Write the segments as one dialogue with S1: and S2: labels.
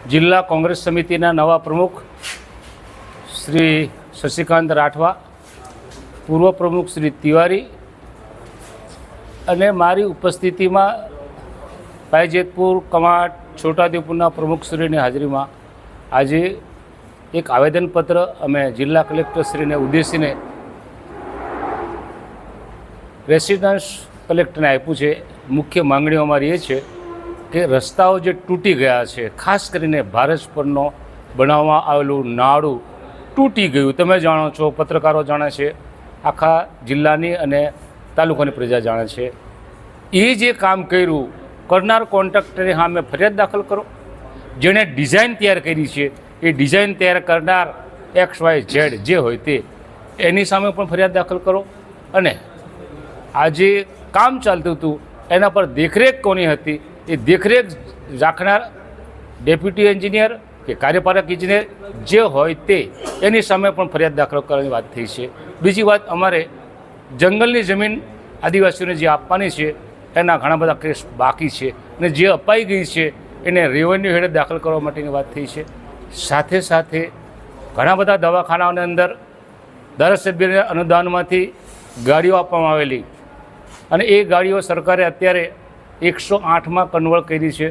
S1: જિલ્લા કોંગ્રેસ સમિતિના નવા પ્રમુખ શ્રી શશિકાંત રાઠવા, પૂર્વ પ્રમુખ શ્રી તિવારી અને મારી ઉપસ્થિતિમાં પાયજેતપુર, કમાટ, છોટાઉદેપુરના પ્રમુખશ્રીની હાજરીમાં આજે એક આવેદનપત્ર અમે જિલ્લા કલેક્ટરશ્રીને ઉદ્દેશીને રેસિડન્સ કલેક્ટરને આપ્યું છે. મુખ્ય માંગણીઓ અમારી એ છે કે રસ્તાઓ જે તૂટી ગયા છે, ખાસ કરીને ભારત પરનો બનાવવામાં આવેલું નાળું તૂટી ગયું. તમે જાણો છો, પત્રકારો જાણે છે, આખા જિલ્લાની અને તાલુકાની પ્રજા જાણે છે. એ જે કામ કર્યું કરનાર કોન્ટ્રાક્ટરની સામે ફરિયાદ દાખલ કરો. જેણે ડિઝાઇન તૈયાર કરી છે એ ડિઝાઇન તૈયાર કરનાર XYZ જે હોય તે એની સામે પણ ફરિયાદ દાખલ કરો. અને આ જે કામ ચાલતું હતું એના પર દેખરેખ કોની હતી એ દેખરેખ રાખનાર ડેપ્યુટી એન્જિનિયર કે કાર્યપાલક ઇજનેર જે હોય તે એની સામે પણ ફરિયાદ દાખલ કરવાની વાત થઈ છે. બીજી વાત, અમારે જંગલની જમીન આદિવાસીઓને જે આપવાની છે એના ઘણા બધા કેસ બાકી છે અને જે અપાઈ ગઈ છે એને રેવન્યુ હેઠળ દાખલ કરવા માટેની વાત થઈ છે. સાથે સાથે ઘણા બધા દવાખાનાઓની અંદર ધારાસભ્યના અનુદાનમાંથી ગાડીઓ આપવામાં આવેલી અને એ ગાડીઓ સરકારે અત્યારે 108માં કન્વર્ટ કરી છે.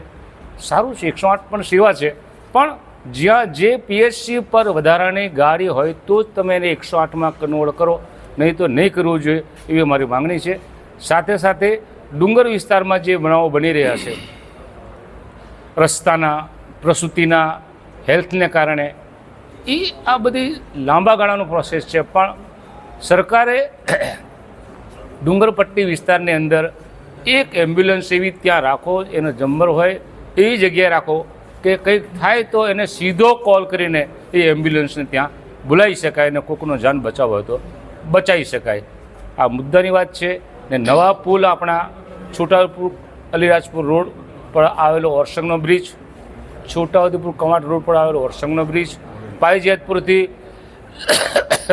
S1: સારું છે, 108 પણ સેવા છે, પણ જ્યાં જે PSC પર વધારાની ગાડી હોય તો જ તમે એને 108માં કન્વર્ટ કરો, નહીં તો નહીં કરવું જોઈએ એવી અમારી માગણી છે. સાથે સાથે ડુંગર વિસ્તારમાં જે બનાવો બની રહ્યા છે રસ્તાના, પ્રસૂતિના, હેલ્થને કારણે, એ આ બધી લાંબા ગાળાનો પ્રોસેસ છે. પણ સરકારે ડુંગરપટ્ટી વિસ્તારની અંદર એક એમ્બ્યુલન્સ એવી ત્યાં રાખો, એનો નંબર હોય એવી જગ્યાએ રાખો કે કંઈક થાય તો એને સીધો કોલ કરીને એ એમ્બ્યુલન્સને ત્યાં બોલાવી શકાય અને કોઈકનો જાન બચાવ હોય તો બચાવી શકાય. આ મુદ્દાની વાત છે. ને નવા પુલ આપણા છોટાઉદેપુર અલીરાજપુર રોડ પર આવેલો ઓરસંગનો બ્રિજ, છોટાઉદેપુર કમાટ રોડ પર આવેલો ઓરસંગનો બ્રિજ, પાયજેતપુરથી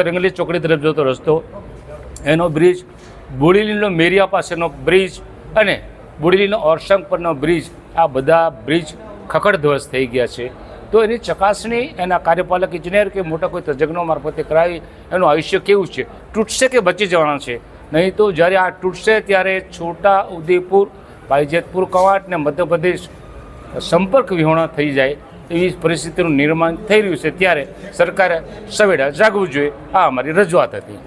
S1: રંગલી ચોકડી તરફ જતો રસ્તો એનો બ્રિજ, બોડેલીનો મેરિયા પાસેનો બ્રિજ અને બોડેલીનો ઓરસંગ પરનો બ્રિજ, આ બધા બ્રિજ ખખડધ્વસ્ત થઈ ગયા છે. તો એની ચકાસણી એના કાર્યપાલક ઇજનેર કે મોટા કોઈ તજજ્ઞો મારફતે કરાવી એનું આયુષ્ય કેવું છે, તૂટશે કે બચી જવાના છે. નહીં તો જ્યારે આ તૂટશે ત્યારે છોટાઉદેપુર, પાયજેતપુર, કવાટ ને મધ્યપ્રદેશ સંપર્ક વિહોણા થઈ જાય એવી પરિસ્થિતિનું નિર્માણ થઈ રહ્યું છે. ત્યારે સરકારે સવેડા જાગવું જોઈએ. આ અમારી રજૂઆત હતી.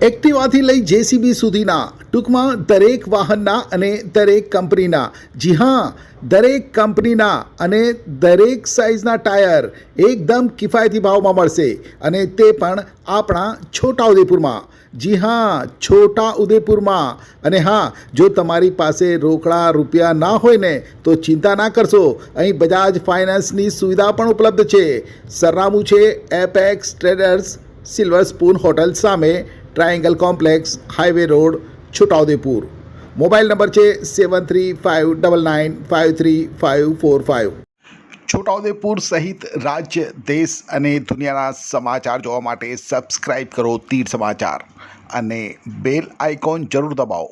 S2: એક્ટિવાથી લઈ JCB સુધીના, ટૂંકમાં દરેક વાહનના અને દરેક કંપનીના, જી હા, દરેક કંપનીના અને દરેક સાઇઝના ટાયર એકદમ કિફાયતી ભાવમાં મળશે અને તે પણ આપણા છોટાઉદેપુરમાં. જી હા, છોટાઉદેપુરમાં. અને હા, જો તમારી પાસે રોકડા રૂપિયા ના હોય ને તો ચિંતા ના કરશો, અહીં બજાજ ફાઇનાન્સની સુવિધા પણ ઉપલબ્ધ છે. સરનામું છે apex traders, silver spoon hotel સામે, triangle complex, highway road, Chhotaudepur. Mobile number છે 7359953545. છોટાઉદેપુર સહિત રાજ્ય, દેશ અને દુનિયાના સમાચાર જોવા માટે સબસ્ક્રાઈબ કરો તીર સમાચાર અને બેલ આઇકોન જરૂર દબાવો.